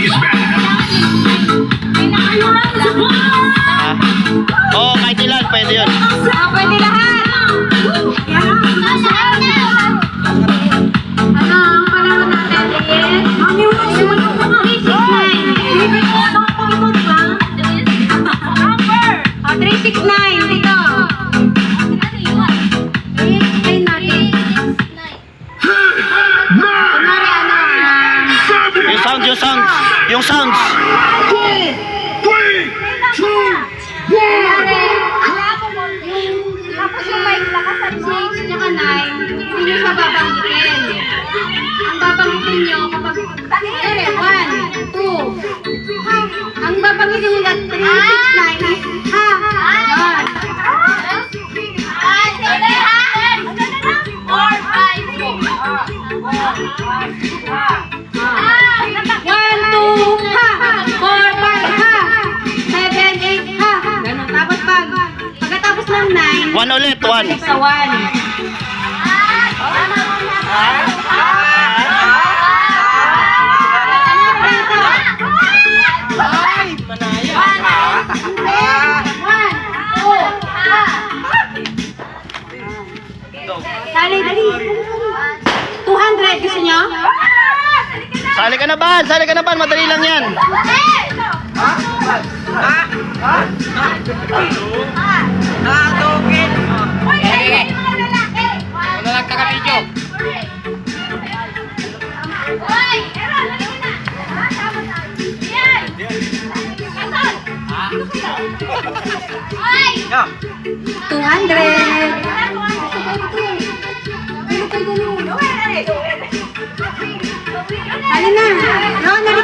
is back. Oo, kahit ilan, pwede yun. Pwede lahat. Ano ang panahon natin? Mami, wala siya mag 369 dito. I-explain natin. Kunwari ano, Yung sounds, yung sounds. Yung sounds. tapos yung mic lakasan mo, 6 tsaka 9, hindi nyo siya babanggitin. Ang babanggitin nyo kapag, 1, 2, ang babanggitin nyo na 3, 6, 9 is ha, ganon. 1, 2, ha, 4, 5, ha, 7, 8, ha, ganon. Tapos pagkatapos ng 9, 1 ulit, 1. sa 1. Dali, dali. 200, gusto nyo? Sali ka na ban, sali ka na ban. Madali lang yan. Wala lang taga-video. Yeah. 200. Dali na. Ron, dali